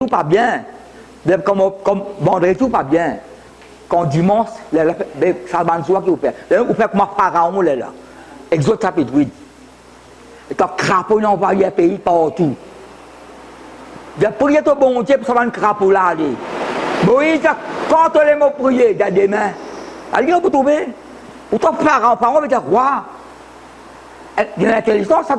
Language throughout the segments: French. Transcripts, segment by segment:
tout pas bien. Comme vendredi, tout pas bien. Quand dimanche, ça va nous qui vous fait. Vous faites comme un pharaon là. Exode chapitre 8. Et quand crapaud dans le pays partout. Il a prié au bon Dieu pour ça va un crapaud là aller. Moïse, quand on les mots prier, il y a des mains. Alors, vous trouvez? Pourtant, pharaon veut dire roi. Il y a l'intelligence, ça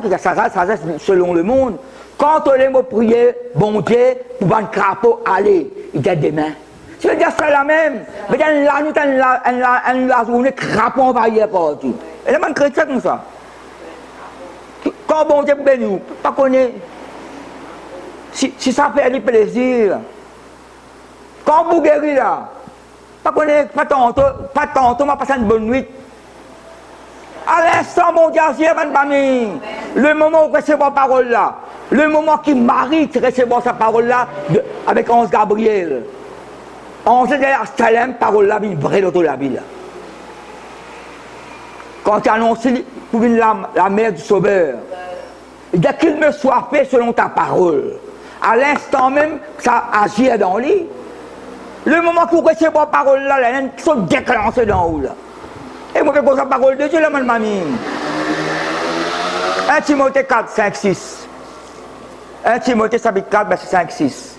selon le monde. Quand on les mots prier, bon Dieu, pour un crapaud aller, il y a des mains. Je veux dire, c'est la même. Mais là, nous avons la journée, crapaud envahir partout. Et là, man chrétien comme ça. Quand bon Dieu bénit nous, pas connaître. Si ça fait du plaisir. Quand vous guérissez là, pas connaître, pas tantôt, m'a passé une bonne nuit. À l'instant, mon Dieu, le moment où vous recevez la parole là, le moment qui marie de recevoir sa parole là, avec Ange Gabriel. Ange de Salem, parole là, une vraie auto la ville. Quand tu as annoncé pour la mère du Sauveur, il dit qu'il me soit fait selon ta parole. À l'instant même, ça agit dans lui. Le moment que vous recevez la parole là, il y a une chose déclenchée dans vous là. Et moi, je fais la parole de Dieu, là, mamie. 1 Timothée 4, 5, 6. 1 Timothée chapitre 4, verset 5, 6.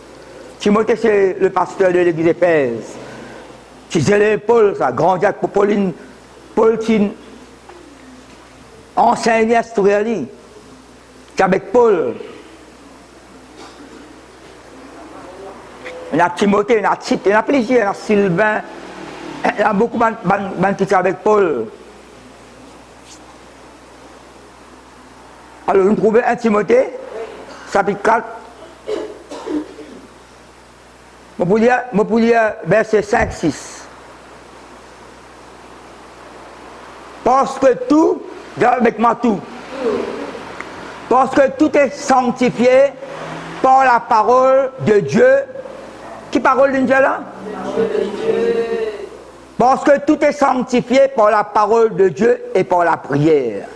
Timothée, c'est le pasteur de l'église d'Éphèse. C'est Paul, ça, grand diacre pour Pauline, Paul qui enseigne l'histoire. C'est avec Paul. Il y a Timothée, il y a Tite, il y a plusieurs, il y a Sylvain. Il y a beaucoup de qui sont avec Paul. Alors, nous trouvons 1 Timothée, chapitre 4. Je peux lire verset 5, 6. Parce que tout, avec moi tout. Parce que tout est sanctifié par la parole de Dieu. Qui parole de Dieu là? Parce que tout est sanctifié par la parole de Dieu et par la prière.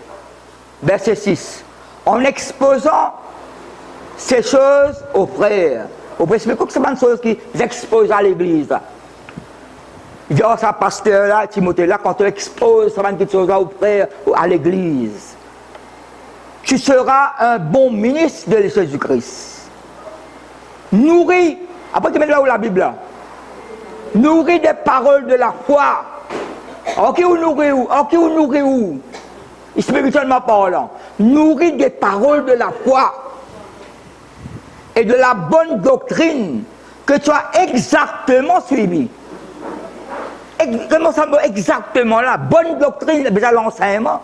Verset 6. En exposant ces choses aux frères. Au principe, c'est pas une chose qui expose à l'église. Il dit, oh, ça, pasteur là, Timothée là, quand tu exposes cette chose là aux frères, à l'église, tu seras un bon ministre de Jésus-Christ. Nourri, après tu mets là où la Bible là. Nourri des paroles de la foi. Alors, qui vous nourrit où? Alors, qui vous nourrit où? Spirituellement parlant. Nourri des paroles de la foi et de la bonne doctrine que tu as exactement suivie. Comment ça va exactement là? Bonne doctrine, déjà l'enseignement.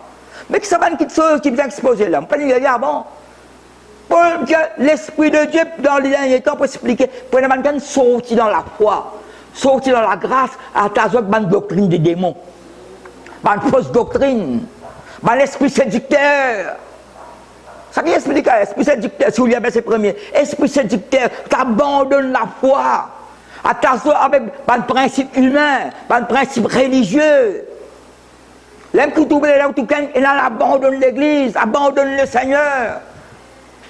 Mais que ça va une petite chose qui vous a exposé là. On peut dire avant. L'Esprit de Dieu, dans les derniers temps, pour expliquer, pour une sortir dans la foi. Sortir dans la grâce à ta bonne doctrine des démons. Bonne fausse doctrine. Bon l'esprit séducteur. Ça qui explique l'esprit séducteur, si vous lisez verset premier. Esprit séducteur, tu abandonnes la foi. À ta avec un principe humain, un principe religieux. L'homme qui trouve là où tout il abandonne l'église, abandonne le Seigneur.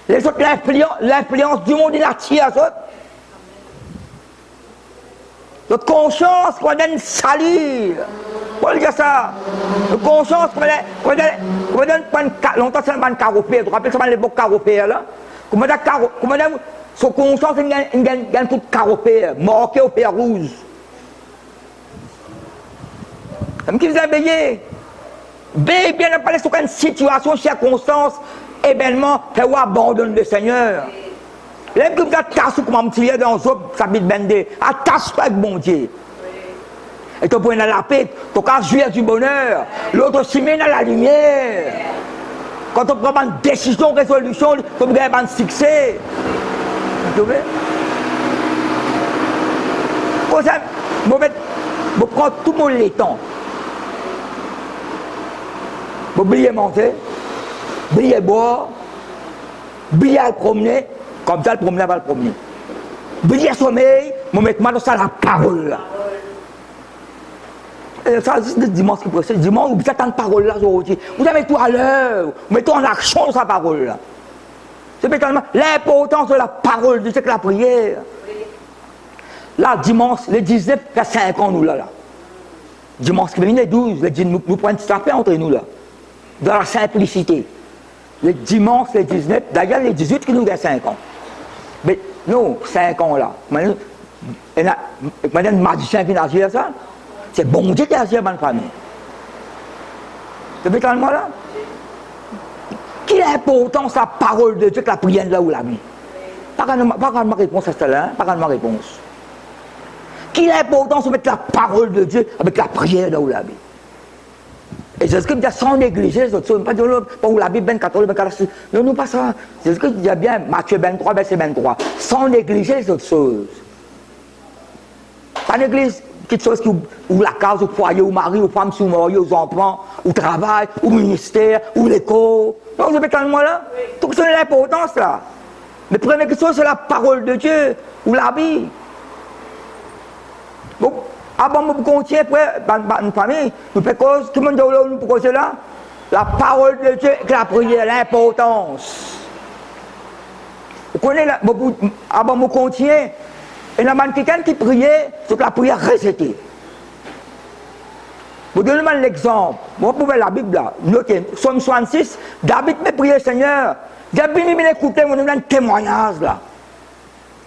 Les autres, l'influence du monde, il attire à autres. Notre conscience, qu'on donne salir. Pourquoi dire ça? Notre conscience, qu'on donne longtemps, c'est un caropère. Tu te rappelles, c'est l'époque caropère là? Comment dire, son conscience, il gagne un coup de caropère, marqué au fer rouge. Comme qui vous a veillé. Veillez bien, pas sur une situation, circonstance, événement, fait ou abandonne le Seigneur. L'homme qui vous a tassé comme un petit dans Job, ça bite bendé, attache-toi avec bon Dieu. Et tu peux dans la paix, tu peux jouir du bonheur, l'autre s'y met dans la lumière. Quand on prend une décision, une résolution, tu peux avoir un succès. Vous voyez? Comme ça, je prends tout mon temps. Je oublier manger, oublier boire, oublier le promener, comme ça le promener va le promener. Oublier sommeil, je mets dans ça la parole. Ça, c'est le dimanche qui précède. Dimanche, vous avez tant de paroles là aujourd'hui. Vous avez tout à l'heure, vous mettez en action sa parole là. C'est l'importance de la parole, c'est que la prière. Là, dimanche, le 19, il y a 5 ans, nous, là. Dimanche qui vient, le 12, nous prenons un petit affaire entre nous, là. Dans la simplicité. Le dimanche, le 19, d'ailleurs, le 18 qui nous a 5 ans. Mais non, 5 ans, là. Maintenant, le magicien qui a agi à ça, c'est bon Dieu qui a agi à ma famille. Vous savez, moi, là? Quelle est l'importance de la parole de Dieu que la prière là où la vie? Pas ma réponse à celle-là, pas ma réponse. Quelle est l'importance de mettre la parole de Dieu avec la prière là où la vie? Et Jésus-Christ dit sans négliger les autres choses. Pas dire pas où la Bible 24, 24. Non, non, pas ça. Jésus-Christ dit bien, Matthieu 23, verset 23. Sans négliger les autres choses. Pas négliger quelque chose ou la case, ou foyer, ou mari, ou femme, ou mari, ou enfants, ou travail, ou ministère, ou l'école. Non, vous avez tellement là. Tout ça, c'est l'importance là. Mais première question, c'est la parole de Dieu, ou la Bible. Bon, avant de continuer, une famille, nous faisons cause, tout le monde dit, nous pourquoi c'est là? La parole de Dieu et la prière, l'importance. Vous connaissez, avant de continuer, il y a quelqu'un qui priait, c'est que la prière recetée. Vous donnez l'exemple. Vous pouvez la Bible là, notez, Psaume 66, David m'a prié, Seigneur, j'ai bien écouté, on a un témoignage là.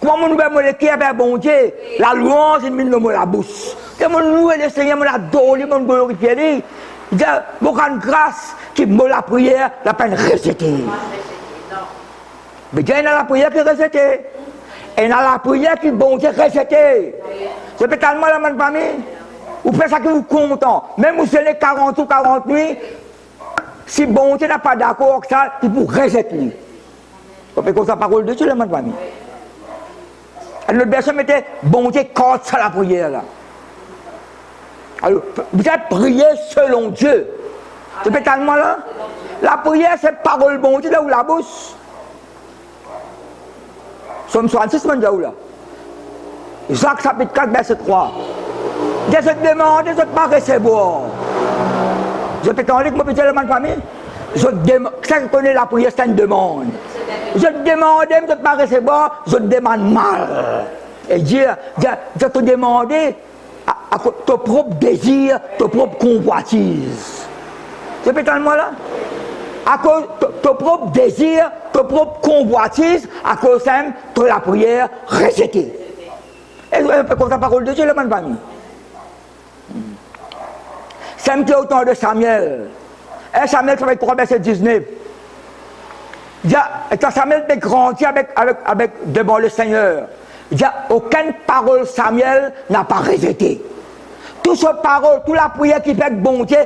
Comment on nous met le cœur vers bon Dieu, la louange, il met dans la bouche. Comment on loue le Seigneur, on l'adore, on glorifie lui. Il dit, mon grande grâce, qui me la prière, la peine recetée. Mais Dieu, il a la prière qui est recetée. Et il a la prière qui est bon Dieu recetée. C'est peut-être tellement la même famille. Vous faites ça que vous êtes content. Même si vous êtes 40 ou 40 nuits, si bon Dieu n'a pas d'accord avec ça, il vous rejeter. Vous faites comme ça, parole de Dieu, la même famille. Et notre personne mettait bon Dieu contre ça la prière là. Alors, vous êtes prié selon Dieu. C'est peut-être tellement là. La prière, c'est parole bon Dieu là où la bouche. Somme 66, mon Dieu là. Jacques chapitre 4, verset 3. Des autres demandent, des autres pas recevoir. Je peux t'en dire que moi, petit élément de famille. Je demande, ça que connaît la prière, c'est une demande. Je demande, je ne peux pas recevoir, je demande mal. Et Dieu, je te demande à ton propre désir, ton propre convoitise. Tu peux t'en moi là? À cause de ton propre désir, ton propre convoitise, à cause de la prière rejetée. Et comme la parole de Dieu, le même famille. C'est au temps de Samuel. Et Samuel, chapitre 3, verset 19. Quand Samuel a grandi devant le Seigneur, il n'y a aucune parole Samuel n'a pas rejeté. Toute sa parole, toute la prière qui fait bon Dieu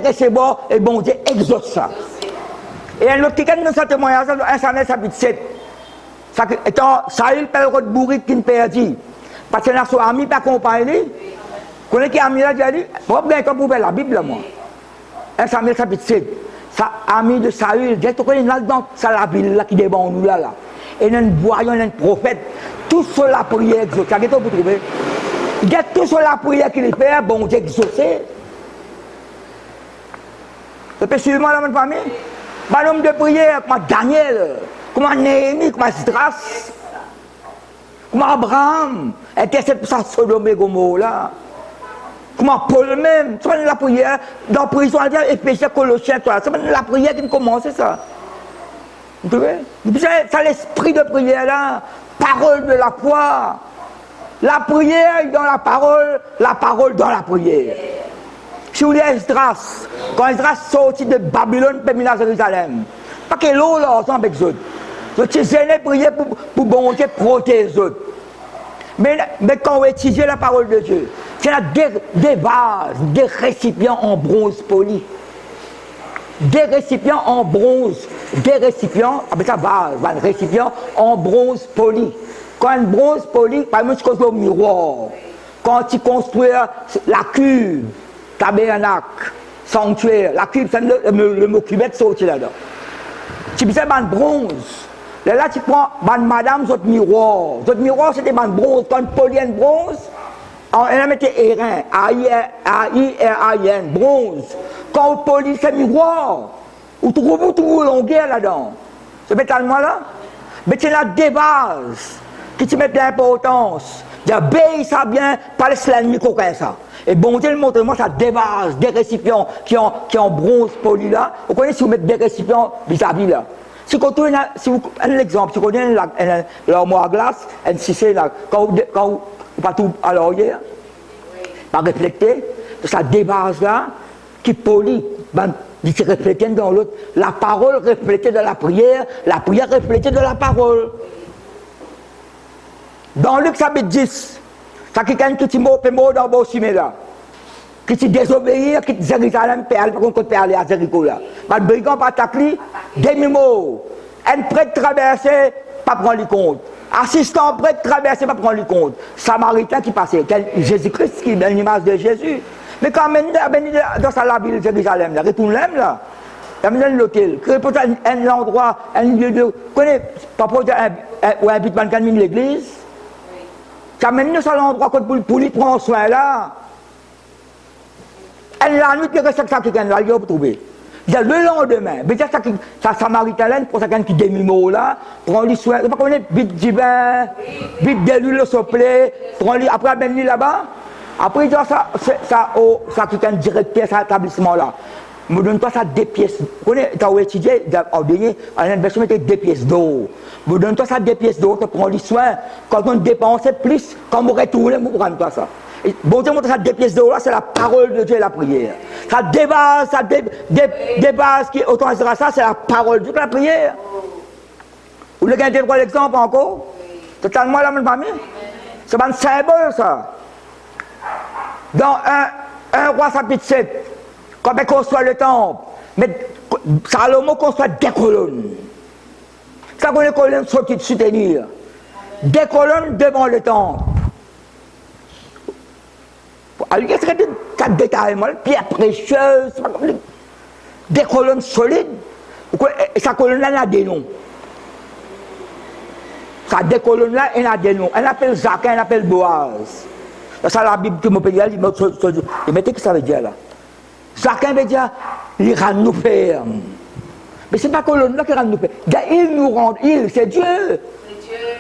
recevra et bon Dieu exauce ça. Et un autre qui dans ce témoignage, 1 Samuel chapitre 7. Étant Saül, père de bourrique qui ne perdit. Parce que son ami pas accompagné. Vous connaissez qui ami là, j'ai dit, moi, bien quand vous ouvrir la Bible, moi. 1 Samuel chapitre 7. Ça, ami de Saül, j'ai tout connu là dans la ville là qui est devant nous là. Et il y a un voyant, il y a un prophète. Tout sur la prière exaucée. Qu'est-ce que vous trouvez? Il y a tout sur la prière qu'il fait, bon Dieu exaucé. Vous pouvez suivre moi la même famille? Bah, l'homme de prière, comme Daniel, comme Néhémie, comme Esdras, comme Abraham, intercède pour sa Sodome et Gomorrhe là. Comment Paul même, c'est la prière, dans la prison, Éphésiens, Colossiens, c'est la prière qui commence, c'est ça. Vous trouvez? C'est l'esprit de prière là, parole de la foi. La prière dans la parole dans la prière. Si vous lisez Esdras, quand Esdras sortit de Babylone, puis à Jérusalem, pas que l'eau là, ensemble avec les autres. Je suis prier pour bon Dieu protéger les autres. Mais quand on étudie la parole de Dieu, c'est des vases, des récipients en bronze poli. Des récipients en bronze, des récipients, avec ça vase, un récipient en bronze poli. Quand un bronze poli, par exemple, tu construis au miroir. Quand tu construis la cuve, tabernacle, sanctuaire, la cuve, c'est le mot cuvette sorti là-dedans. Tu fais un bronze. Là, tu prends madame, votre miroir. Votre miroir, c'était un bronze. Quand tu polis un bronze, elle a mis airain, A-I-R-A-I-N, bronze. Quand on polit ce miroir, vous trouvez tout longueur là-dedans. C'est peut-être moi là. Mais tu as des vases qui te mettent l'importance. D'obéir ça bien, pas laisser l'ennemi coquin ça. Et bon Dieu, montre-moi ça des vases, des récipients qui ont bronze poli là. Vous connaissez si vous mettez des récipients vis-à-vis là. Si vous un exemple, si vous connaissez l'armoire à glace, c'est là, quand vous pas tout à l'arrière, pas réfléchir, ça des vases là qui polit, il se reflète dans l'autre. La parole reflète de la prière reflète de la parole. Dans Luc chapitre 10, ça qui quelqu'un qui fait mot dans le cimé là, qui s'est désobéir, qui Jérusalem perd, par contre, aller à Jéricho là. Le brigand pas attaqué, demi-mot. Un prêtre traversé, pas prendre le compte. Assistant prêtre traversé, pas prendre le compte. Samaritain qui passait, Jésus-Christ qui est l'image de Jésus. Mais quand même, dans la ville de Jérusalem, là, retourne là, il y a l'hôtel, un endroit, un lieu de. Vous connaissez, pas pour un but de l'église. Ça mène nous à l'endroit pour lui prendre soin là. Et la nuit, il reste ça qui est là, il va trouver. Le lendemain, ça Samaritain là, pour quelqu'un qui démimo là, prend lui soin, pas qu'on est vite du bain, vite de l'huile au soplé, prend lui, après ben là-bas, après il dit ça qui est un directeur de cet établissement là. Me donne toi ça des pièces. Vous connaissez, tu as étudié, en dernier, à l'inversion, mettait des pièces d'eau. Me donne toi ça des pièces d'eau, tu prends les soins. Quand on dépensait plus, quand on retourne, on prend toi ça. Et bon Dieu montre ça des pièces d'eau là, c'est la parole de Dieu et la prière. Ça débase, des bases qui autorisera ça, c'est la parole de Dieu et la prière. Vous voulez gagner l'exemple encore? Totalement la même famille. C'est un symbole ça. Dans 1 Roi chapitre 7. Quand on construit le temple, mais Salomon construit des colonnes. Ça qu'on les colonnes sont de soutenir. Des colonnes devant le temple. Alors, il y a quatre détails, pierres précieuses, des colonnes solides. Et sa colonne là, elle a des noms. Sa des colonnes là, elle a des noms. Elle appelle Jacques, elle appelle Boaz. Ça, la Bible qui me peut dire, il mettez que ça veut dire là. Chacun veut dire, il rend nous ferme. Mais ce n'est pas colonne là qui rend nous ferme. Il nous rend, c'est Dieu.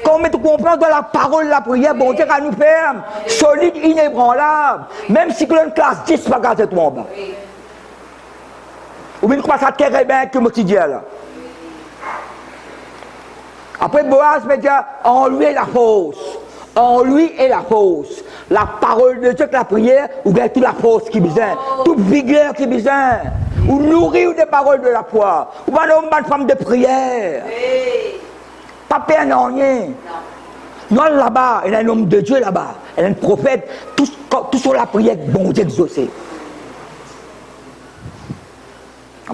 Quand on comprend dans la parole, la prière, bon Dieu rend nous ferme. Solide, inébranlable. Même si l'on classe 10, pas gaz tout en bas. Ou bien qu'on passe à terre et bien que je dis là. Après, Boaz veut dire, en lui est la force. En lui est la force. La parole de Dieu, la prière, ou bien toute la force qui besoin, toute vigueur qui besoin, ou nourrir des paroles de la foi, ou pas une femme de prière. Pas perdre rien. Non, là-bas, il y a un homme de Dieu là-bas, il y a un prophète, tout sur la prière, bon Dieu exaucé.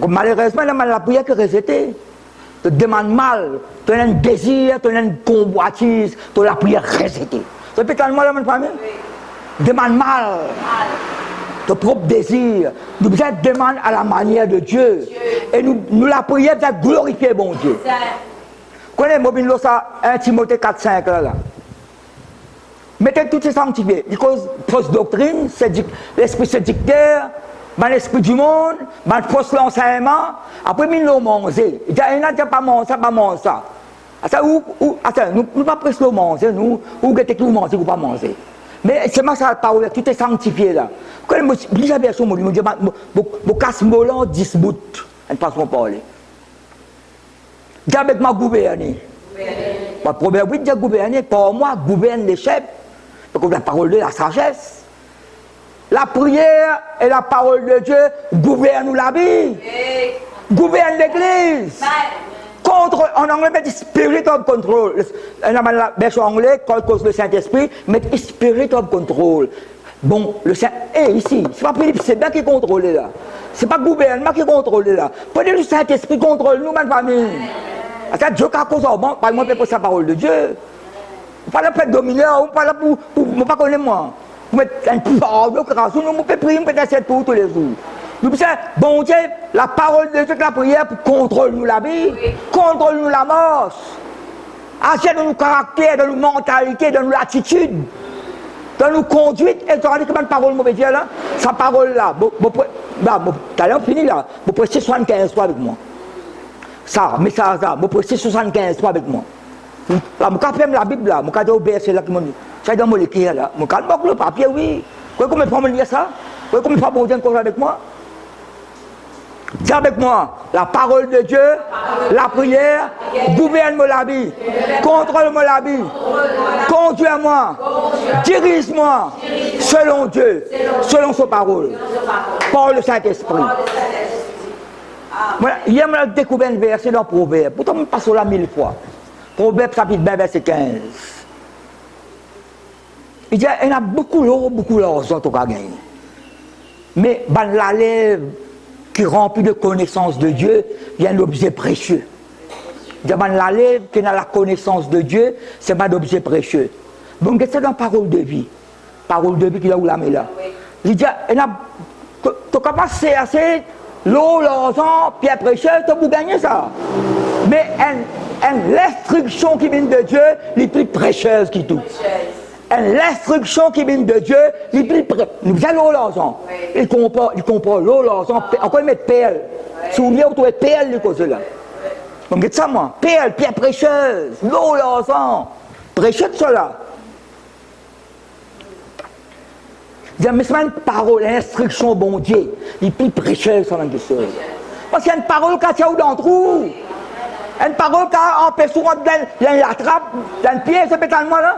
Malheureusement, la prière qui est rejetée. Tu demandes mal, tu as un désir, tu as une convoitise, tu as la prière rejetée. Tu peux tellement la même famille? Demande mal. Ton propre désir. Nous demandons à la manière de Dieu. Et nous la prière pour glorifier bon Dieu. Connaissez moi ça 1 Timothée 4,5 là. Mettez tout ces sanctifiés. Because fausse doctrine, l'esprit séducteur, l'esprit du monde, fausse l'enseignement. Après, nous l'avons mangé. Il n'y a pas mangé ça, pas mangé ça. Attends, nous ne pas presque manger, nous, ou que nous manger ou pas manger. Mais c'est ma ça parole, tout est sanctifié là. Quand je lis la version, je me dis, je casse mon 10 bouts, une façon de parler. J'ai avec ma gouverner. Ma première oui, j'ai gouverné, pour moi, gouverne les chefs. Parce que la parole de la sagesse. La prière et la parole de Dieu gouvernent la vie. Gouverne l'église. En anglais, on dit spirit of control. La version anglaise, cause le Saint-Esprit, mais spirit of control. Bon, le Saint. Ici, c'est pas Philippe, c'est bien qui contrôle là. C'est pas le gouvernement qui contrôle là. Peut-être le Saint-Esprit contrôle nous, ma famille. C'est Dieu qui a causé au monde, pas moi pour sa parole de Dieu. Pas là pour dominer, ou pas là pour ne pas connaître moi. Pour mettre un pardon, nous pouvons prier, nous pouvons pour tous les jours. Nous disons, bon Dieu, la parole de Dieu, la prière, pour contrôler la vie, contrôle-nous la mort, agir dans nos caractères, dans nos mentalités, dans nos attitudes, dans nos conduites, et tu as dit que ma parole, mon Dieu, là, sa parole là, t'as l'air fini là, vous prêchez 75 fois avec moi. Ça, mais ça, vous prêchez 75 fois avec moi. Là, je vais la Bible là, je vais obéir là qui m'a dit. C'est dans mon écrit là. Je vais le papier, oui. Comment il faut me dire ça? Comment il faut bon Dieu avec moi? Dis avec moi, la parole de Dieu, la prière, gouverne-moi la vie, contrôle-moi la vie, conduis-moi, dirige-moi, selon Dieu, selon sa parole, par le Saint-Esprit. Hier, je découvert un verset dans Proverbe, pourtant je passe là 1000 fois. Proverbe chapitre 20, verset 15. Il dit, il y a beaucoup d'argent qui ont gagné. Mais la lèvre qui est remplie de connaissance de Dieu, il y a un objet précieux. Il y a la lèvre qui a la connaissance de Dieu, c'est pas d'objet précieux. Donc c'est dans la parole de vie. Parole de vie qui est là où la met là. Il dit, il y a tu as passé assez l'eau, l'argent, pierre précieuse, tu peux gagner ça. Mais l'instruction qui vient de Dieu, est plus précieuse que tout. L'instruction qui vient de Dieu, est plus précieuse. Nous avons l'argent. Il comprend l'eau, l'argent, encore il met perle. Si vous voulez, vous trouvez perle, les causes là. Donc, c'est ça, moi. Perle, pierre précieuse, l'eau, l'argent. Précieux de cela. Mais c'est une parole, l'instruction, bon Dieu, il est plus précieuse sur quelque chose. Parce qu'il y a une parole qui a dans le trou. Une parole qui a empêché souvent de la trappe, d'un pied, c'est peut-être moi là.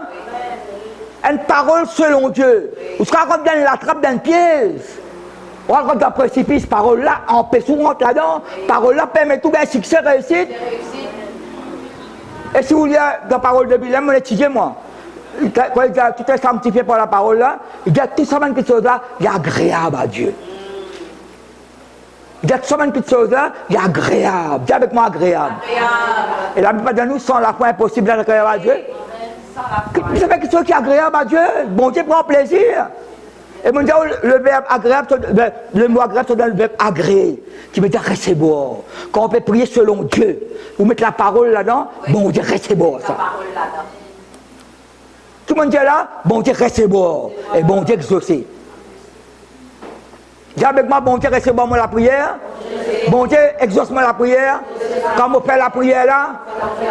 Une parole selon Dieu. Ou ce qu'on a dans la trappe d'un pied. Ou quand dans le précipice, parole là, empêche souvent là-dedans. Parole là permet tout bien succès, réussite. Et si vous voulez, dans la parole de Bible, je étudiez moi. Quand il dit tout est sanctifié par la parole là, il dit tout ça, quelque chose là, il est agréable à Dieu. Il dit tout ça, quelque chose là, il est agréable. Dis avec moi agréable. Et la Bible de nous, sans la foi impossible d'être agréable à Dieu. Vous savez quelque chose qui est agréable à Dieu, bon Dieu prend plaisir. Et mon Dieu, le verbe agréable, le mot agréable, c'est dans le verbe agréer, qui veut dire recevoir. Quand on peut prier selon Dieu, vous mettez la parole là-dedans, bon Dieu recevoir ça. Tout le monde dit là, bon Dieu recevoir, et bon Dieu exaucer. Dis avec moi, bon Dieu recevoir moi la prière, bon Dieu exauce-moi la prière, quand on fait la prière là,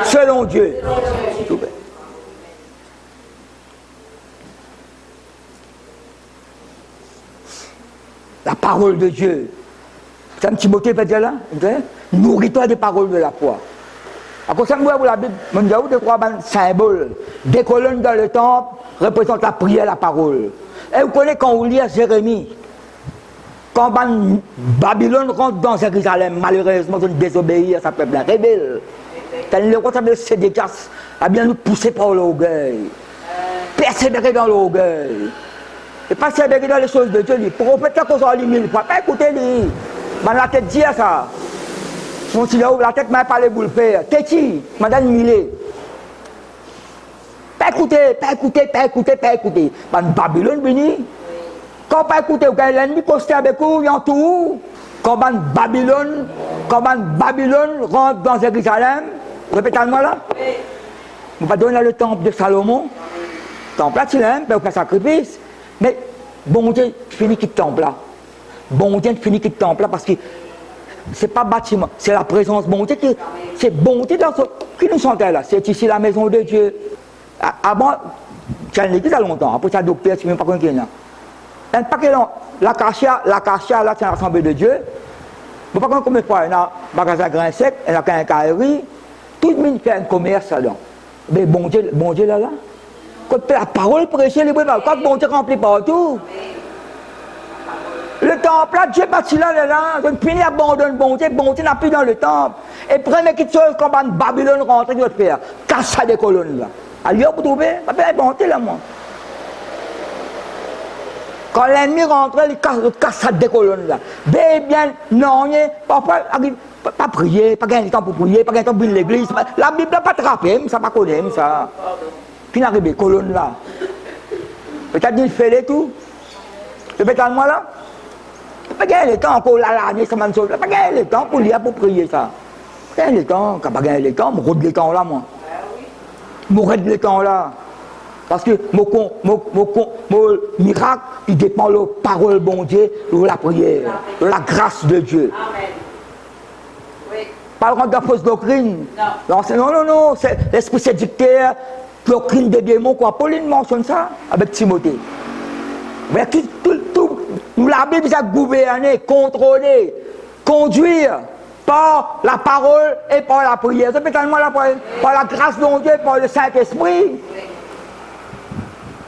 selon Dieu. La parole de Dieu. C'est un petit mot qui veut dire là. Nourris-toi des paroles de la foi. À cause de la Bible, je dis de trois symboles. Des colonnes dans le temple représentent la prière, la parole. Et vous connaissez quand vous lisez Jérémie, quand Babylone rentre dans Jérusalem, malheureusement, ils ont désobéi à sa peuple, rebelle. Le roi de Sédécias a bien nous poussé par l'orgueil. Persévérer dans l'orgueil. Et pas persévérer dans les choses de Dieu. Le prophète a causé lui 1000 fois. Pas écouter lui. La tête dit ça. Mon si la tête m'a parlé pour le faire. Téti, madame Millet. Pas écouter, pas écouter, pas écouter, pas écouter. Babylone venu. Quand pas écouter, quand l'ennemi costé avec vous, il y a tout. Quand Babylone rentre dans Jérusalem, répétez-moi là. On va donner le temple de Salomon. Le temple là, tu l'aimes, on fait sacrifice. Mais bon Dieu finit qu'il temple là. Bon Dieu finit qu'il temple là parce que c'est pas bâtiment, c'est la présence bon Dieu qui, c'est bon Dieu dans ce, qui nous sentait là. C'est ici la maison de Dieu. Avant, j'ai une église à longtemps. Après ça, docteur, tu ne sais pas qui est là. L'acacia là, c'est l'assemblée de Dieu. Je ne sais pas combien de fois il y a un magasin grain sec, il y a un carré, tout le monde fait un commerce là-dedans. Mais bon Dieu là. Quand la parole prêchée, quand bon Dieu remplit partout. Le temple là, Dieu bâtit là, donc fini abandonne bon Dieu n'a plus dans le temple. Et première petite chose, quand Babylone rentre, il va faire casse des colonnes là. Alors vous trouvez, pas bon Dieu là, moi. Quand l'ennemi rentre, il casse des colonnes là. Bien, non, parfois, pas prier, pas gagner le temps pour prier, pas gagner le temps pour l'église. La Bible n'a pas attrapé, ça pas connaît, ça. Puis il arrive, colonne là. Peut-être qu'il fait les tout. Peut-être moi là. Pas gagner le temps encore là, ça m'a dit, pas gagner le temps pour lire, pour prier ça. Pas gagner le temps, quand pas gagner le temps, je rôde le temps là, moi. Je rôde le temps là. Parce que mon miracle, il dépend de la parole bon Dieu, de la prière, de la grâce de Dieu. Amen. Oui. Pas le de fausse doctrine. Non, c'est l'esprit séducteur, doctrine des démons, quoi. Pauline mentionne ça avec Timothée. Mais nous, la Bible, ça gouverner, contrôler, conduire par la parole et par la prière. C'est tellement par la grâce de Dieu, par le Saint-Esprit.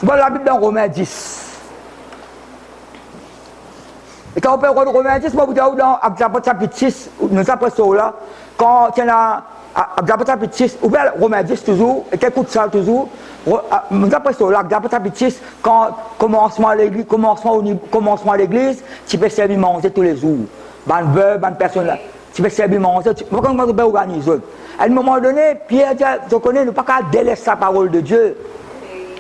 Tu vois la Bible dans Romains 10. Et quand on peut regarder Romains 10, moi, vous dites dans Actes chapitre 6, nous après ça là, quand il y a Actes chapitre 6, ou bien Romains 10 toujours, et écoute ça toujours, nous après ça là, Actes chapitre 6, quand commencement à l'église, tu peux servir manger tous les jours. Bonne veuve, bonne personne là. Tu peux servir manger, tu peux organiser. À un moment donné, Pierre dit, je connais, nous ne pouvons pas délaisser la parole de Dieu.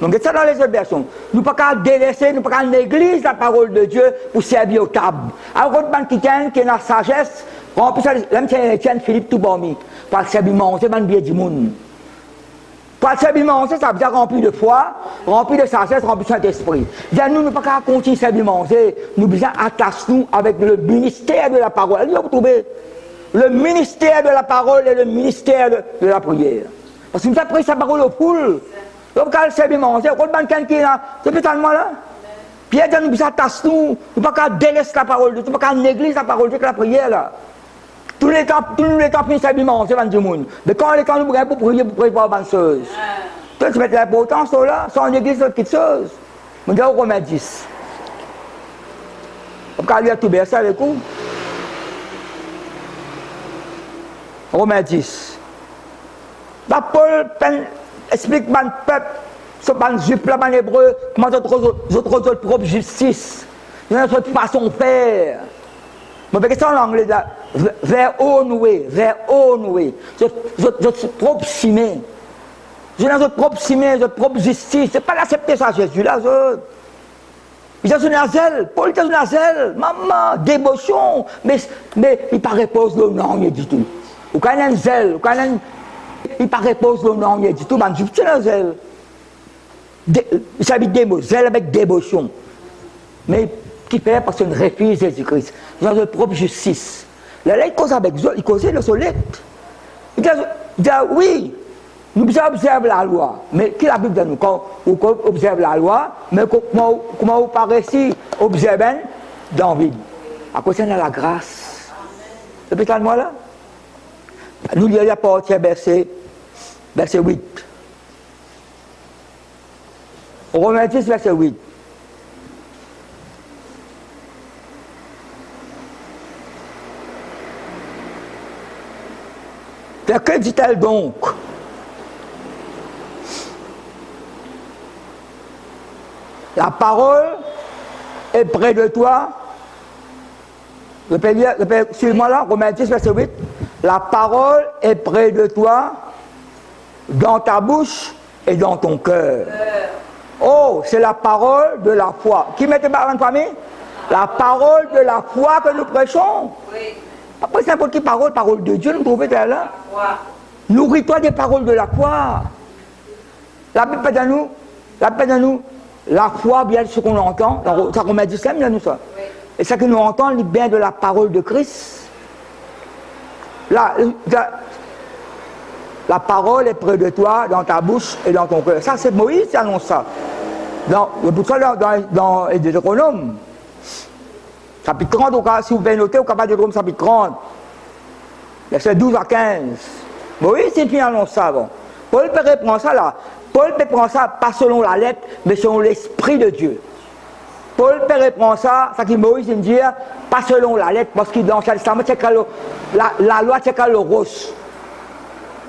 Donc, c'est ça dans les autres versions. Nous ne pouvons pas délaisser, nous ne pouvons pas négliger la parole de Dieu pour servir aux tables. Alors, quand qui est la sagesse, remplis ça, l'homme Étienne Philippe tout bormi. Pour servir manger, c'est bien du monde. Pour servir manger, ça veut dire rempli de foi, rempli de sagesse, rempli de Saint-Esprit. Nous ne pouvons pas continuer à servir manger, nous devons attacher avec le ministère de la parole. Allez, vous trouvez le ministère de la parole et le ministère de la prière. Parce que nous avons pris sa parole aux poules. Donc, quand c'est bien manger, quand quelqu'un qui est là, c'est totalement là. Pierre dit, nous devons attacher, nous ne pouvons pas délaisser la parole, nous ne pouvons pas négliger la parole, c'est la prière là. Tous les temps, puis c'est bien manger, c'est du monde. Mais quand les temps nous brûlons pour prier pour bonne chose. Toi, tu mets l'importance là, sans négliger cette petite chose. On dit au Romains 10. On va lire tout verset avec vous. Romains 10. Paul explique mon peuple, ce ban juif là, ban hébreu, comment votre propre justice, notre façon de faire. Je vais ça en anglais là, vers haut noué, votre propre cimé. Je dans votre propre cimé, votre propre justice. C'est pas l'accepter ça, Jésus là, il est un zèle, Paul est un zèle, maman, dévotion, mais il paraît pas le nom, il dit tout. Ou quand il y a un zèle, ou quand il paraît pas le nom, il dit tout, mais c'est un zèle. Il s'habille zèle avec dévotion. Mais qui fait parce qu'il refuse Jésus-Christ. Ils ont leur propre justice. Là, il cause avec eux, il cause le solide. Il dit, oui, nous observons la loi. Mais qui la Bible dit nous? Quand on observe la loi, mais comment on paraît si observer dans la vie? À cause de la grâce. C'est peut-être moi là? Nous lisons la partie verset 8. Romains 10, verset 8. Que dit-elle donc? La parole est près de toi. Suis-moi là, Romains 10, verset 8. La parole est près de toi, dans ta bouche et dans ton cœur. Oh, c'est la parole de la foi. Qui mettait par en famille? La parole de la foi que nous prêchons. Après, c'est n'importe quelle parole de Dieu, nous trouvons là. Nourris-toi des paroles de la foi. La Bible fait à nous, la foi, bien ce qu'on entend, ça qu'on m'a dit ça, nous ça. Et ça que nous entendons, c'est bien de la parole de Christ. La parole est près de toi, dans ta bouche et dans ton cœur. Ça, c'est Moïse qui annonce ça. Pour ça, dans les Deutéronomes, chapitre 30, si vous pouvez noter, au capable de Deutéronome, chapitre 30, verset 12 à 15. Moïse, il annonce ça. Bon. Paul peut reprendre ça là. Paul peut prendre ça, pas selon la lettre, mais selon l'Esprit de Dieu. Paul peut reprendre ça, ça qui Moïse dit, pas selon la lettre, parce que dans l'Ancien Testament, la loi, c'est le rose.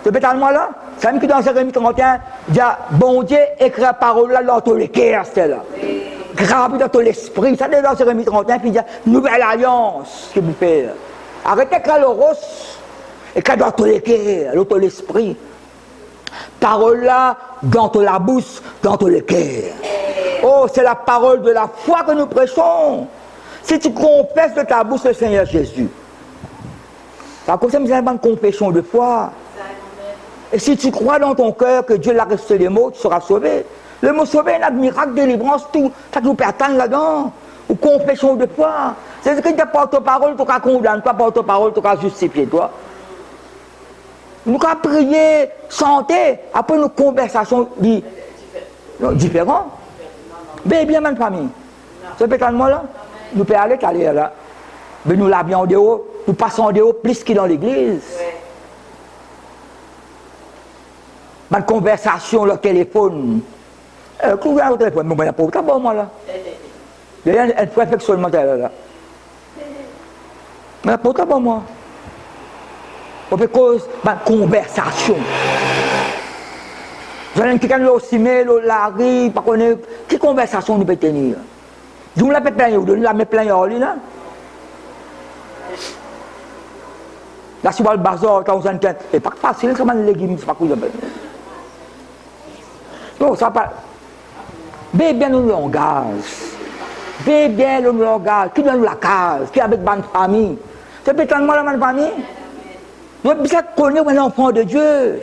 C'est peut-être moi là? C'est même que dans Jérémie 31, il dit, bon Dieu, écrit la parole là dans tous les cœurs, c'est là. Gravé dans tout l'esprit. Ça, c'est dans Jérémie 31, puis il dit, nouvelle alliance que vous faites. Arrêtez d'écrire le rose, écrit dans tous les cœurs, dans tout l'esprit. Parole là, dans toute la bouche, dans tout le cœur. Oh, c'est la parole de la foi que nous prêchons. Si tu confesses de ta bouche le Seigneur Jésus, ça cause une confession de foi. Et si tu crois dans ton cœur que Dieu l'a resté les mots, tu seras sauvé. Le mot sauvé, il y a de miracle, délivrance, tout. Ça nous peut atteindre là-dedans. Ou confession de foi. C'est ce que tu porte parole, tu vas condamner, tu porte parole, tu vas justifier toi. Nous avons prié, santé, après nos conversations différentes. Mais bien, ma famille. Ce pétalement là, nous pouvons aller là. Mais nous l'avons en dehors, nous passons en dehors plus que dans l'église. Ma conversation, le téléphone. Tout le téléphone, mais il n'y a pas de bon, moi là. Il y a un perfectionnement là. Mais il n'y a pas de bon, moi. On peut cause de conversation. Vous avez quelqu'un qui est aussi, l'autre Larry, pas connaître. Quelle conversation nous peut tenir? Nous la plein, nous la met plein là. Là, si vous avez le bazar, c'est pas facile, c'est pas les légumes, c'est pas cool. Non, ça pas. Bien le langage. Bien le langage. Qui donne la case? Qui avec bonne famille? C'est peut-être moi la bonne famille? Nous avons besoin de connaître l'enfant de Dieu.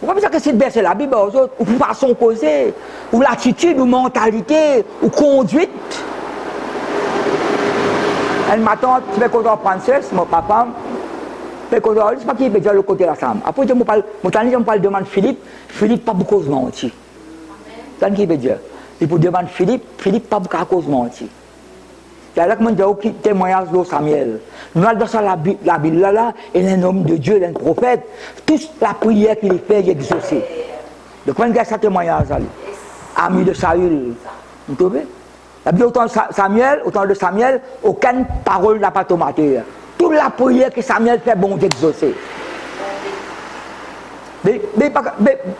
Vous n'avez pas besoin de essayer de baisser la Bible aux autres, ou façon causer, ou l'attitude, ou mentalité, ou conduite. Elle m'attend, je vais contre Francis, mon papa, je ne sais pas qui peut dire le côté de la femme. Après, je me parle de Philippe, Philippe pas beaucoup de mentir. C'est ce qu'il veut dire. Et pour demander Philippe pas beaucoup de cause mentir. C'est là que je dis témoignage de Samuel. Nous allons dans la Bible là, il est un homme de Dieu, il est un prophète. Toute la prière qu'il fait, il est exaucé. Donc, quand il y a ce témoignage, ami de Saül, vous trouvez? La Bible, autant de Samuel, aucune parole n'a pas tomaté. Toute la prière que Samuel fait, bon Dieu exaucé. Mais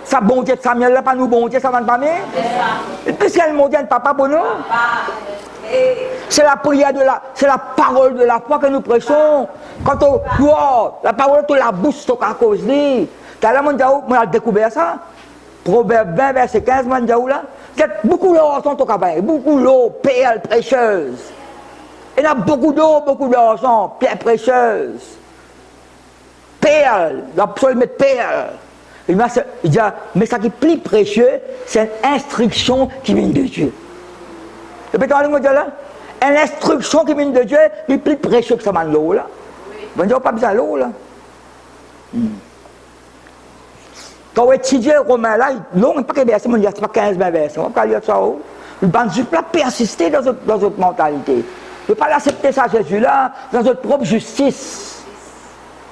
ça bon Dieu de Samuel là, pas nous bon Dieu, ça va pas bien? Qu'est-ce qu'elle mon Dieu de papa pour nous? C'est la prière c'est la parole de la foi que nous prêchons. Quand on doit, la parole de la bouche, c'est à cause de. T'as là, mon découvert ça. Proverbe 20, verset 15, mon Dieu, là. Beaucoup d'or sont au cabaret, beaucoup d'eau, perles précieuses. Il y a beaucoup d'argent, pierres précieuses. Perles, l'absolu met perles. Il dit, mais ça qui est plus précieux, c'est une instruction qui vient de Dieu. Et puis, quand on dit là, une instruction qui vient de Dieu, est plus précieux que ça, man, l'eau là. On ne dit pas besoin de l'eau là. Quand on étudie le romain là, l'eau, il n'y a pas que verset, il n'y a pas 15-20 versets. On ne va pas lire ça. Il ne juste pas persister dans votre mentalité. Il ne peut pas accepter ça, Jésus là, dans votre propre justice,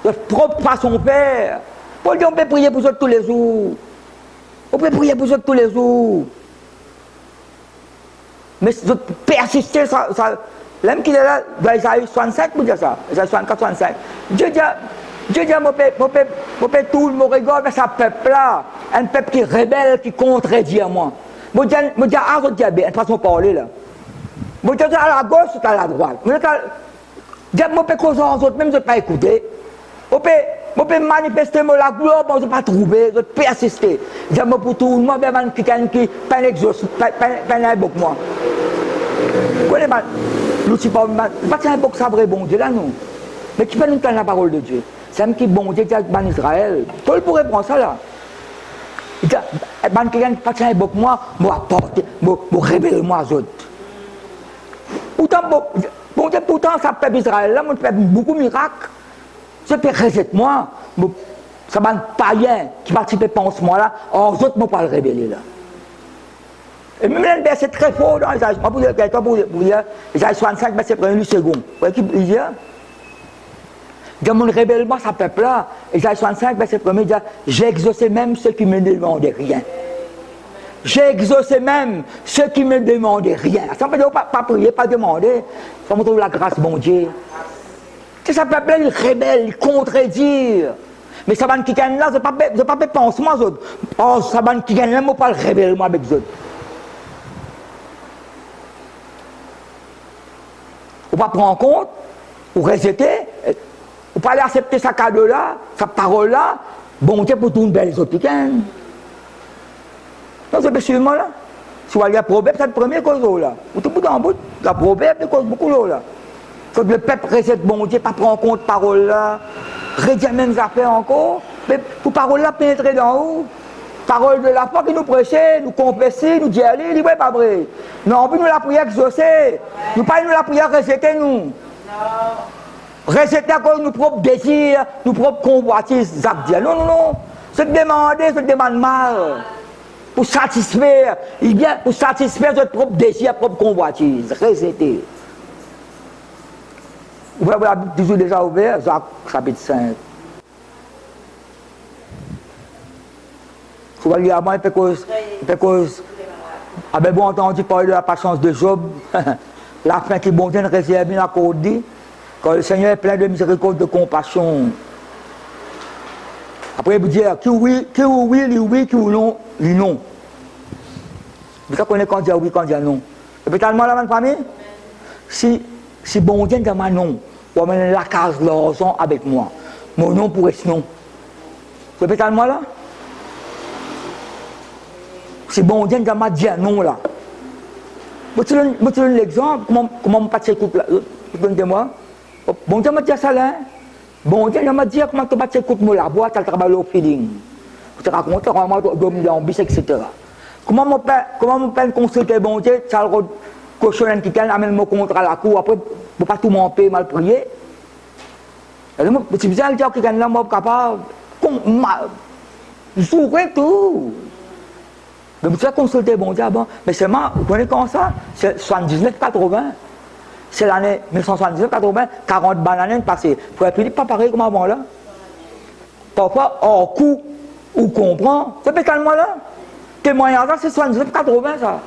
votre propre façon de faire. Paul dit, on peut prier pour vous tous les jours. On peut prier pour vous tous les jours. Mais vous persistez, l'homme qui est là, dans Isaïe 65, vous dire ça, Isaïe 64, 65. Dieu dit, je peux tout le regard vers ce peuple-là, un peuple qui est rebelle, qui contredit à moi. Je dis, ah, je dis, une façon de parler là. Je dis, à la gauche ou à la droite. Je peux causer aux autres, même je ne peux pas écouter. Je peux manifester la gloire, je ne peux pas trouver, je peux persister. Je dis, pour tout le monde, je vais quelqu'un qui pas un exauce, pas un beaucoup moi. Vous connaissez pas, l'outil pas un beaucoup sabre bon Dieu là, non. Mais qui peut nous donner la parole de Dieu? C'est un qui bon Dieu qui a ban Israël. Paul pourrait prendre ça là. Il dit, quelqu'un qui pas un beaucoup moi, je révèle moi aux autres. Pourtant, ça peut Israël là, moi je fais beaucoup de miracles. Je peux rejeter moi, ça va un païen qui participe à ce moment là, aux autres, je ne peux pas le révéler là. Et même un verset très fort dans Isaïe, pour dire, Isaïe 65, verset 1, du second. Vous voyez qui dit? Dans mon révèlement, ça peuple là, Isaïe 65, verset 1, il dit, j'ai exaucé même ceux qui ne me demandaient rien. J'ai exaucé même ceux qui ne me demandaient rien. Ça ne veut dire pas prier, pas demander. Ça me trouve la grâce, bon Dieu. C'est ça peuple il rebelle, il contredire. Mais ça va qui gagne là, je ne pas penser moi autres. Oh, ça va qui gagne là, je ne pas le rebelle moi avec eux. On va prendre en compte, ou rejeter, ou pas aller accepter sa cadeau là, sa parole là, bon Dieu pour tout le monde les autres qui gagnent. Non, c'est suivant là. Si vous allez à Proverbe, c'est la première cause là. Ou tout bout en bout, la Proverbe, il cause beaucoup là. Quand le peuple rejette bon Dieu, pas prendre en compte parole là, redire même affaires encore, mais pour parole là pénétrer dans où? Parole de la foi qui nous prêchait, nous confesser, nous dire allez, il n'est pas vrai. Non, puis nous la prière exaucée. Nous pas nous la prière rejeter nous. Non. Rester à cause de nos propres désirs, nos propres convoitises. Non, non, non. Se demande mal. Pour satisfaire, il vient pour satisfaire votre propre désir, propre convoitise. Rester. Vous voyez la Bible toujours déjà ouvert, Jacques chapitre 5. Souvent, il y a moins de cause. Avec bon entendu parler de la patience de Job, la fin qui bon Dieu réserve bien accordée, quand le Seigneur est plein de miséricorde, de compassion. Après, il vous dit, qui oui, qui non, lui non. Vous connaissez quand dire oui, quand dire non. Et puis, tellement la même famille, si bon Dieu dit non, ou même la case l'argent avec moi, mon nom pourrait être non. Vous répétez moi là? Si bon Dieu dit non là. Vous tenez l'exemple, comment on passe couple là? Donnez-moi. Bon Dieu m'a dit ça là. Bon Dieu m'a dit comment tu passes couple moi là, bois, tu travailles au feeling. Tu racontes vraiment d'ambiance, etc. Comment mon père consulter bon Dieu, ça le cochon qui amène mon contrat à la cour, après, pour pas tout m'empêcher, mal prier. C'est bizarre de dire que quelqu'un là, capable, je souffre tout. Mais vous avez consulté bon Dieu, bon, mais seulement, vous connaissez comment ça? C'est 79-80. C'est l'année 1979-80, 40 bananes passées. Vous pouvez pas pareil comme avant là. Parfois, hors coup, ou comprend, c'est pétalement là. Témoignage, c'est 79-80 ça.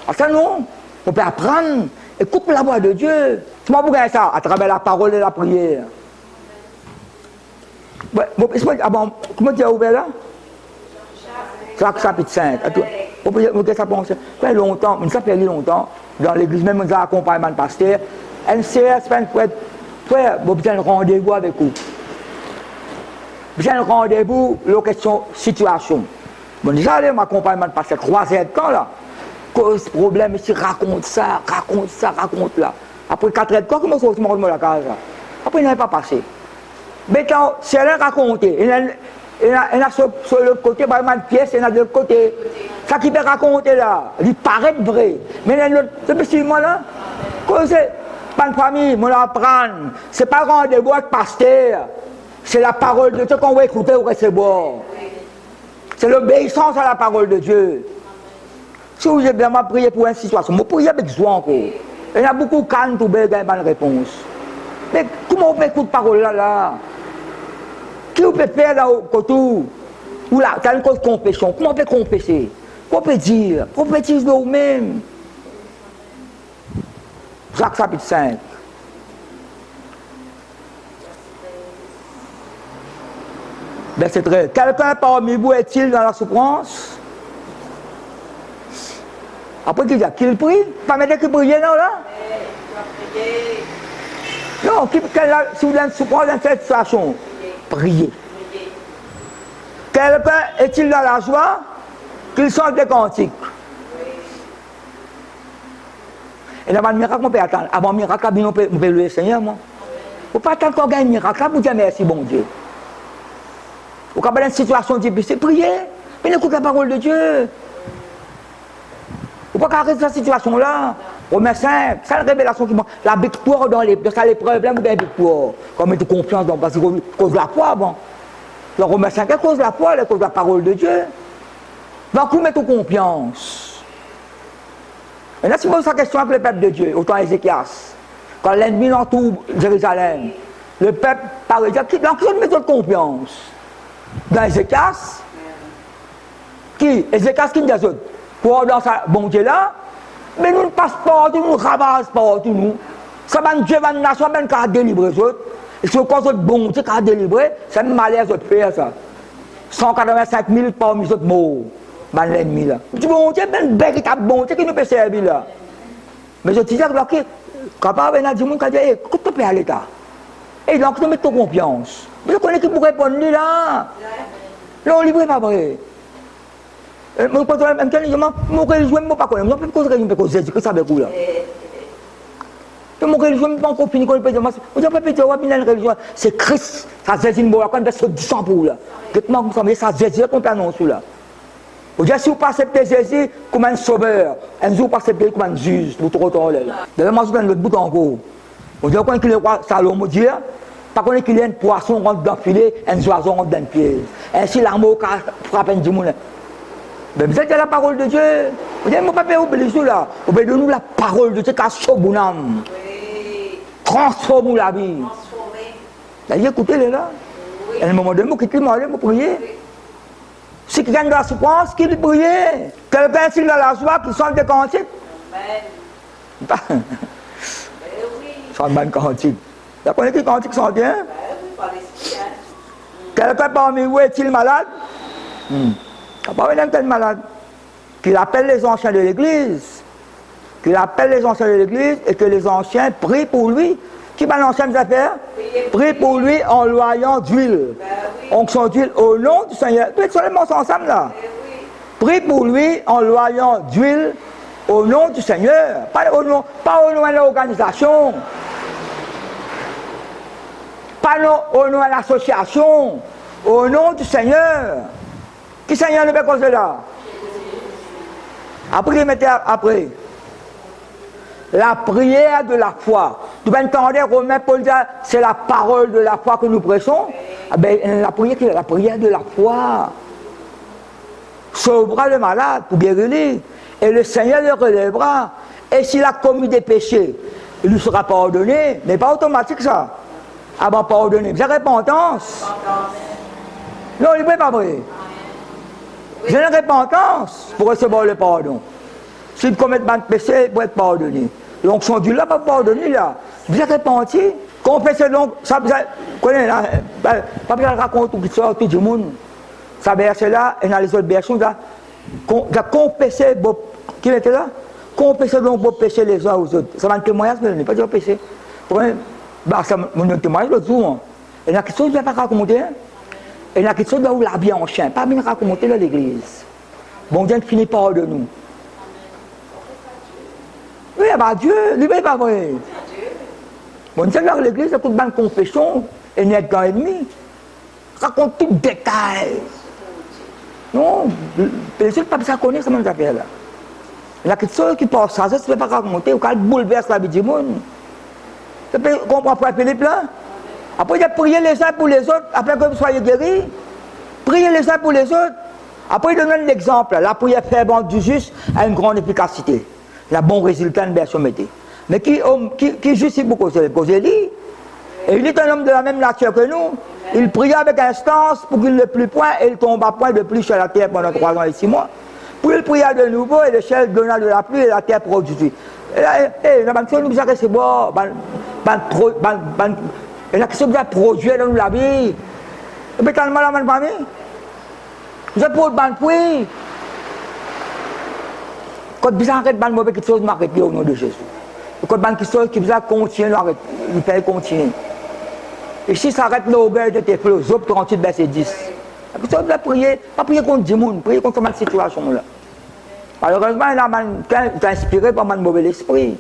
Ah ça non, on peut apprendre, écoute la voix de Dieu. Comment vous gagnez ça? À travers la parole et la prière. Comment tu as ouvert là? Jacques chapitre 5. Vous pouvez ça penser. Ça fait longtemps, mais ça fait longtemps, dans l'église même, nous avons accompagnement de pasteur. NCS, vous avez un rendez-vous avec vous. Vous avez un rendez-vous, la question situation. Bon, déjà, allez, m'accompagnement de pasteur, 3 heures de temps là. Cause problème, ici, raconte ça, raconte là. Après 4 heures de temps, comment ça se montre la case là? Après, il n'avait pas passé. Mais quand c'est là raconté, il y a sur le côté, par exemple, pièce, il y en a de l'autre côté. Ça qui peut raconter là, il paraît vrai. Mais il y a l'autre, c'est petit moi là, c'est pas une famille, on l'apprend. C'est pas un rendez-vous avec pasteur. C'est la parole de Dieu qu'on va écouter ou recevoir. C'est l'obéissance à la parole de Dieu. Si vous avez bien prié pour une situation, vous priez avec joie encore. Il y a beaucoup de calme pour bien gagner une réponse. Mais comment on peut écouter parole là? Qui vous peut faire là au côté ou là, t'as une cause de confession. Comment on peut confesser? Comment on peut dire? Prophétise de vous-même. Jacques chapitre 5. Verset 13. Quelqu'un parmi vous est-il dans la souffrance? Après qu'il dit qu'il prie, pas mettre qu'il prie, non là? Non, si vous êtes souffrance dans cette situation, priez. Quelqu'un est-il dans la joie? Qu'il chante des cantiques. Et là, le miracle, on peut attendre. Avant le miracle, on peut louer le Seigneur, moi. Il ne faut pas attendre qu'on gagne un miracle pour dire merci, bon Dieu. Ou quand il y a une situation difficile, priez. Mais écoutez la parole de Dieu. Il ne faut pas arrêter cette situation-là. Romains 5, c'est la révélation qui manque. La victoire dans l'épreuve, là, vous avez une victoire. Comme mettez confiance dans parce que cause de la foi, bon. Le Romains 5, à cause de la foi, à cause de la parole de Dieu. Donc, vous mettez confiance. Et là, si vous posez la question avec le peuple de Dieu, autant Ézéchias, quand l'ennemi entoure Jérusalem, le peuple parle, dans qui vous mettez confiance? Dans Ézéchias? Qui? Ézéchias qui nous dit ça? Pour dans sa bon Dieu là, mais nous ne passons pas, nous ne ramassons pas, nous. Ça va nous Dieu, va nous nation, va nous délivrer. Et si vous pensez bon Dieu qui a délivré, c'est un malaise de faire ça. 185 000 parmi les autres morts. Ben l'ennemi là. Tu bon Dieu, ben véritable bon Dieu qui nous peut servir là. Mais je disais que capable de dire, qui dit, écoute, tu peux à l'état. Et donc, nous mettons confiance. Mais je connais qui pourrait répondre là. Là, on livre pas vrai. Je ne sais pas, je ne sais pas, je ne sais pas, Jésus-Christ avec vous là. Mon religion n'est pas encore finie, on peut dire, c'est Christ, ça Jésus ne quand on du sang pour là. Maintenant, vous savez, ça Jésus qu'on annonce là. Vous dites, si vous passez Jésus comme un sauveur, un jour vous passez comme un juge, vous trouvez là. D'ailleurs, moi, je donne l'autre bout encore. On dit qu'on est roi Salomon dit, pas qu'on est qu'il y a un poisson rentre dans le filet, un oiseau rentre dans le piège. Ainsi l'amour frappe un dimanche. Mais vous êtes la parole de Dieu. Vous dites, mon papa, oubliez là. Oubliez-nous la parole de Dieu qui a sauvé mon âme. Transforme la vie. D'ailleurs, écoutez-les là. À un moment donné, vous quittez moi, vous priez. Si quelqu'un de la souffrance, qu'il prie. Quelqu'un s'il a la joie, qu'il chante des cantiques. Chante des cantiques. Vous connaissez les cantiques sont bien? Quelqu'un parmi vous est-il malade? Pas un tel malade. Qu'il appelle les anciens de l'église. Qu'il appelle les anciens de l'église et que les anciens prient pour lui. Qui va l'ancien nous affaires? Prie pour lui en loyant d'huile. Onction d'huile au nom du Seigneur. Tout est seulement ensemble là. Prie pour lui en loyant d'huile au nom du Seigneur. Pas au nom de l'organisation. Pas au nom de l'association. Au nom du Seigneur. Qui Seigneur ne fait cause là? Après, il mettait après. La prière de la foi. Vous entendez, Romain Paul dit, c'est la parole de la foi que nous prêchons. Ah ben, la prière de la foi. Sauvera le malade pour guérir. Et le Seigneur le relèvera. Et s'il a commis des péchés, il lui sera pardonné. Mais pas automatique ça. Avant pardonné. C'est repentance. Non, il n'est pas vrai. C'est une repentance pour recevoir le pardon. S'il commet un péché, il peut être pardonné. Donc, son Dieu là, pas pardonné là. Vous êtes repenti. Confessez donc, ça vous connaissez là, pas besoin de raconter tout ça, tout le monde. Ça verset là, et dans les autres versions, là, confessez, qui était là? Confessez donc vos péchés les uns aux autres. Ça va un témoignage, mais n'est pas dire péché. Bah, ça mon témoignage l'autre jour. Et il y a quelque chose que je ne vais pas raconter. Et il y a quelque chose où la vie en chien, pas bien raconter dans l'église. Bon Dieu finit par de nous. Oui, bah Dieu, lui n'est pas vrai. Bon Dieu dans l'église, il y a toute bonne confession, et n'est qu'un ennemi. Raconte tout détail. Non, les autres pas ça connaître ça même affaire là. Il y a quelque chose qui passe ça, ne peut pas raconter, ou quand bouleverse la vie du monde. Tu comprends pas Philippe là? Après, il a prié les uns pour les autres, après que vous soyez guéris. Priez les uns pour les autres. Après, il donne l'exemple. La prière fervente du juste a une grande efficacité. Il a bon résultat, une version métier. Mais qui justifie beaucoup? C'est Élie. Et il est un homme de la même nature que nous. Il pria avec instance pour qu'il ne plût point et il tomba point de pluie sur la terre pendant 3 ans et 6 mois. Puis il pria de nouveau et le ciel donna de la pluie et la terre produisit. Et la question nous a recevoir. Et la question doit produire dans la vie. Et puis, tellement la famille. Vous êtes pour le ban fruit. Quand vous arrêtez de mauvais quelque chose, m'arrêtez au nom de Jésus. Et quand vous quelque chose qui vous a continué, il fait continuer. Et si ça arrête l'orgueil de tes philosophes, 38 verset 10. La question doit prier, pas prier contre du monde, prier contre cette situation-là. Malheureusement, il est inspiré par un mauvais esprit.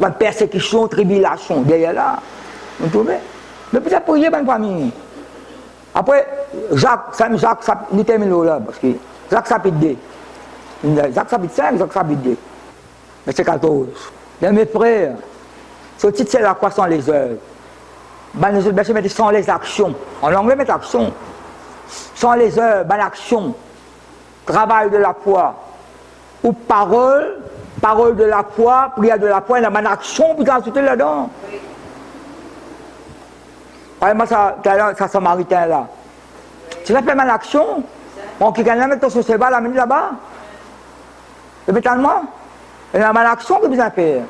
Une persécution, tribulation, derrière là. Vous trouvez? Mais vous avez prié dans la famille. Après, Jacques, nous terminons là, parce que Jacques chapitre 2. Jacques chapitre 5, Jacques chapitre 2. Verset 14. Bien, mes frères, ce titre c'est la croix sans les œuvres. Les autres versets mettent sans les actions. En anglais, mettent action. Sans les œuvres, action. Travail de la foi. Ou parole de la foi, prière de la foi, il y a une action, vous ajoutez là-dedans. Par exemple, ça Samaritain là. Tu vas faire une action, on qui gagne mettre ton cheval, l'amener là-bas. Et maintenant, il y a une action que vous avez fait.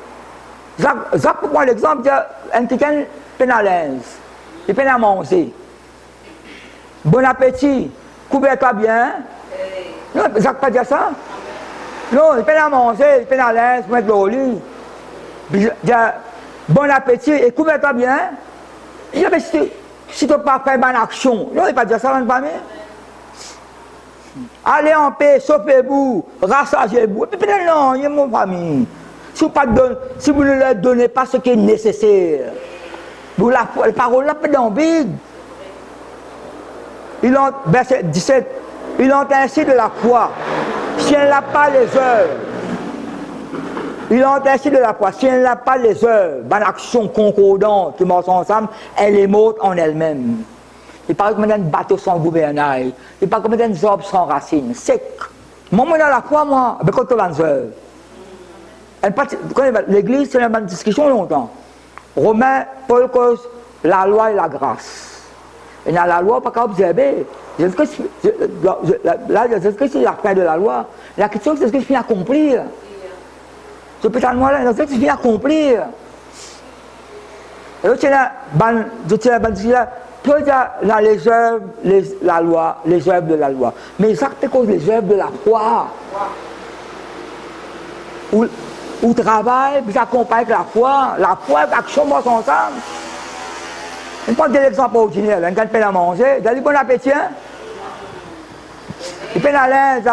Jacques, pour prendre l'exemple, il y a un qui gagne pénalise, il peut la manger. Bon appétit, couvre-toi bien. Non, Jacques pas dire ça. Non, il peut la manger, il peut la laisse, mettre le lit. Bon appétit et couvre-toi bien. Il dit, si tu n'as pas fait bonne action, non, il ne va pas dire ça dans le famille. Allez en paix, sauvez-vous, rassagez-vous. Et puis non, il y a mon famille. Si vous ne leur donnez pas ce qui est nécessaire, la parole là peut être vide. Verset 17, il ont ainsi de la foi. Si elle n'a pas les œuvres, Il a empêché de la foi. Si elle n'a pas les œuvres, une action concordante qui marche ensemble, elle est morte en elle-même. Il paraît comme un bateau sans gouvernail. Il paraît comme un arbre sans racines. Sec. Moi, dans la foi, moi, quand tu as des œuvres. L'église, c'est une discussion longtemps. Romain, Paul cause la loi et la grâce. Et dans la loi, on ne peut pas observer. Là, c'est la fin de la loi. La question, c'est ce que je viens accomplir. Ce pétalement là, c'est ce que je viens accomplir. Et là, je tiens là, toi, dans les œuvres, la loi, les œuvres de la loi. Mais ça, c'est cause les œuvres de la foi. Où travail, puis s'accompagne avec la foi. La foi et l'action vont ensemble. On prend des exemples ordinaires. On a peine à manger. Il a du bon appétit. Hein? Il peine à l'aise.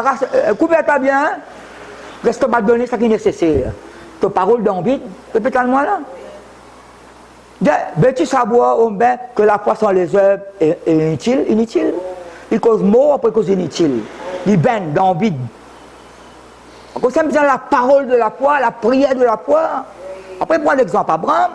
Couvre-toi bien. Reste pas donner ce qui est nécessaire. Ta parole d'envie, tu peux t'en là. Veux-tu savoir que la foi sans les œuvres est inutile? Il cause mort après cause inutile. Il baigne dans le vide. Quand ça me dit la parole de la foi, la prière de la foi. Après, prends l'exemple Abraham.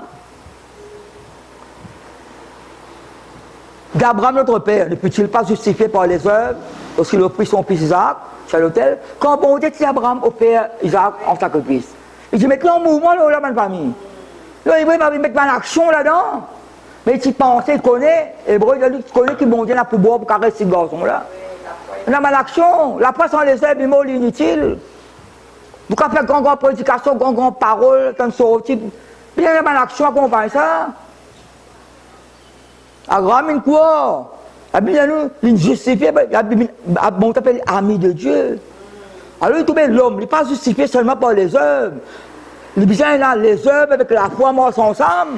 D'Abraham, notre père, ne peut-il pas justifier par les œuvres lorsqu'il a pris son fils Isaac sur l'autel? Quand bon Dieu dit Abraham offert Isaac en sacrifice. Il dit, mais là, en mouvement, là, ma famille. Là, il va mettre une action là-dedans. Mais tu penses, il connaît, Hébreu, il connaît que bon Dieu n'a pas boire pour caresser ce garçon-là. Il a mal action. La foi sans les œuvres est mort inutile. Vous pouvez faire grand prédication, grand parole, comme sorti. Il y a mal action à accompagner ça. Abraham, une quoi? La Bible nous, il justifie, on t'appelle ami de Dieu. Alors, il trouve l'homme, il n'est pas justifié seulement par les œuvres. Il besoin là, les œuvres avec la foi marchent ensemble.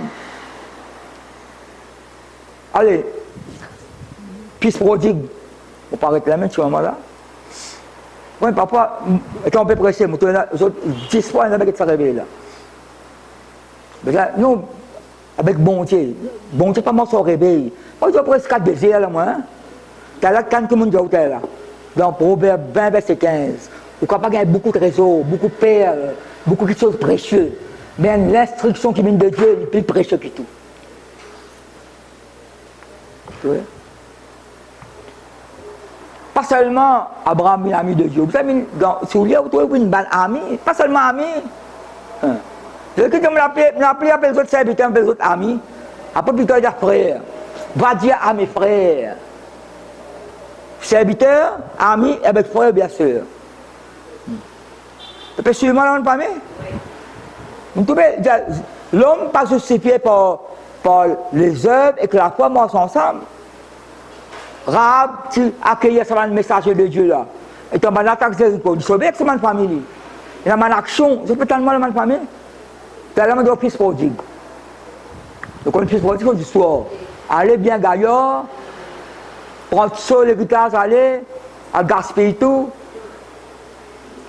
Allez, fils prodigue, on peut arrêter la main sur ce moment-là. Oui, parfois, quand on peut presser, les autres 10 fois, il y en a qui se réveillent là. Mais là, nous, avec bon Dieu, pas moi se réveille. Moi, je presque 4 baisers là, moi. T'as là, quand tout le monde dit là. Dans Proverbe 20, verset 15. Vous ne pas gagner beaucoup de trésors, beaucoup de perles, beaucoup de choses précieuses. Mais l'instruction qui vient de Dieu est plus précieuse que tout. Oui. Pas seulement Abraham est ami de Dieu. Vous savez, si vous trouvez une bonne amie, pas seulement ami. Je vais m'appeler après les autres serviteurs, après les autres amis. Après, plutôt dire frère. Va dire à mes frères. Serviteurs, amis, avec frère, bien sûr. Tu peux suivre moi dans le famille? L'homme n'est pas justifié par les œuvres et que la foi marche ensemble. Rahab, tu accueilles ce message de Dieu là. Et tu as une attaque de Jéricho. Tu sauves avec cette famille. Il y a une action. Je peux tellement la famille. Tu as le fils prodigue. Donc, le fils prodigue du soir. Allez bien gaillard. Prendre tout l'héritage, aller. À gaspiller tout.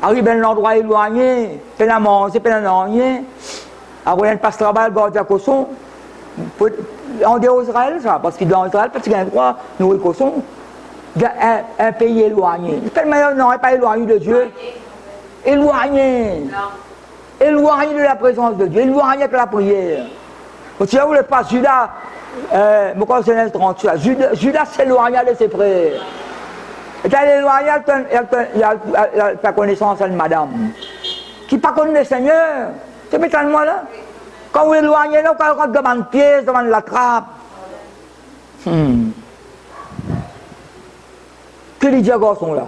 Arrive à un endroit éloigné. Peine à manger, peine à rien. Après, il passe travail, garde à cochon. En dehors d'Israël, ça, parce que dans Israël, parce qu'il y a un droit, nourrir cochon, un pays éloigné. Il fait le meilleur, non, il n'est pas éloigné de Dieu. Éloigné. Éloigné de la présence de Dieu, éloigné de la prière. Tu vois où le passe Judas, pourquoi c'est Genèse 38, Judas s'éloigna de ses frères. Et quand il est éloigné, il a fait connaissance à une madame qui n'a pas connu le Seigneur. C'est métalement là. Quand vous éloignez, là, quand vous rentrez devant une pièce, devant la trappe. Que dit ce garçon-là?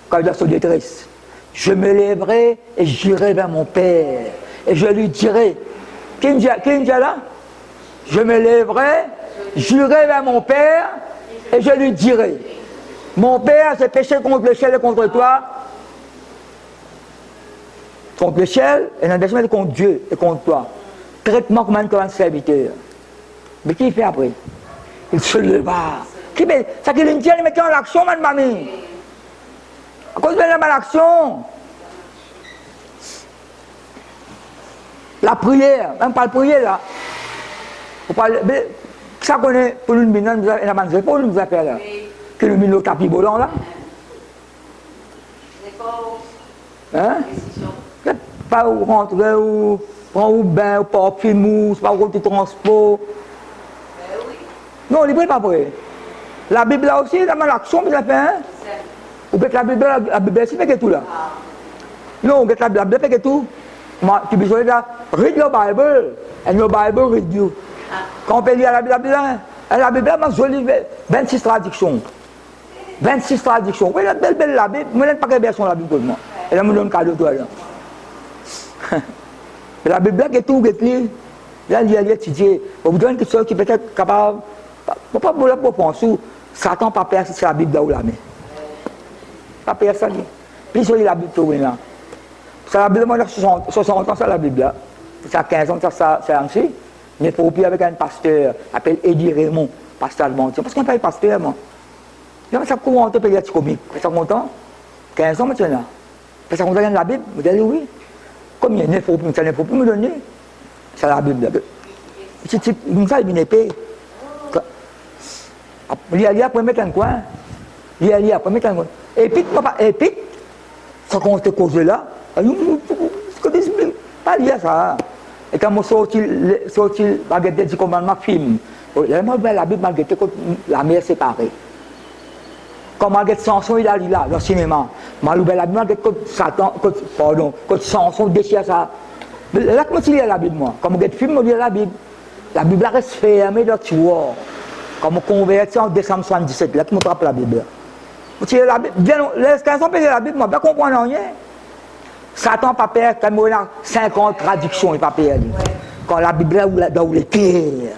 Quand il a son détresse. Je me lèverai et j'irai vers mon père. Et je lui dirai. Qui me dit là? Je me lèverai, j'irai vers mon père et je lui dirai. Mon père s'est péché contre le ciel et contre toi. Contre le ciel et dans contre Dieu et contre toi. Traitement comme un serviteur. Mais qui fait après? Il se leva. Ça qui lui dit, il met en action, ma mamie. À cause de la malaction. La prière, même pas la prière là. Ça connaît pour nous, pour nous faire là. Que nous mettons le tapis volant là. Hein? pas où rentrer, ou prendre ou bain, ou parfum, ou c'est pas où tu transport. Non, il n'est pas vrai. La Bible là aussi, la l'action, vous avez fait, hein? Ou peut-être la Bible aussi fait tout là. Non, peut-être la Bible fait tout. Tu peux dire, read your Bible, and your Bible read you. Quand on peut lire la Bible, moi, je lis 26 traductions. 26 traductions. Oui, la belle la Bible, moi, je n'ai pas de version de la Bible pour moi. Et là, je me donne un cadeau de toi là. La Bible est tout, là, il y a étudié. On vous donne quelque chose qui peut être capable. Pourquoi vous ne pensez Satan pas perdre la Bible là où la main? Pas perdre ça. Puis sur la Bible, tout là. Ça la Bible, moi, 60 ans, ça la Bible là. Ça 15 ans, ça c'est ainsi. Mais pour puis avec un pasteur, appelé Eddie Raymond, pasteur de Montier. Parce qu'on paye pasteur, moi. Là, ça court en pays comique. Ça content 15 ans maintenant. Ça content la Bible, vous dites oui. Combien il faut me donner? C'est la Bible là. C'est comme ça, il vient épée. Il y a pour mettre un coin. Il y a pour mettre un coin. Épique, papa, épique. Ça qu'on te cause là. Pas lié à ça. Et quand je sorti baguette du commandement film, là, moi, la Bible m'a dit que la mer séparée. Quand m'a dit Samson, il a lu là, dans le cinéma. La Bible m'a dit que Satan, que Samson déchire ça. Là, comment tu lis la Bible, moi? Quand je regarde le film, je lis la Bible. La Bible reste fermée dans le tueur. Quand je convertis en décembre 77, là, tu me frappes la Bible. Tu lis la Bible. Les 15 ans, la Bible, moi, je ne comprends rien. Satan pas peur, quand il y a 50 traductions, il pas peur. Quand la Bible est dans les pierres.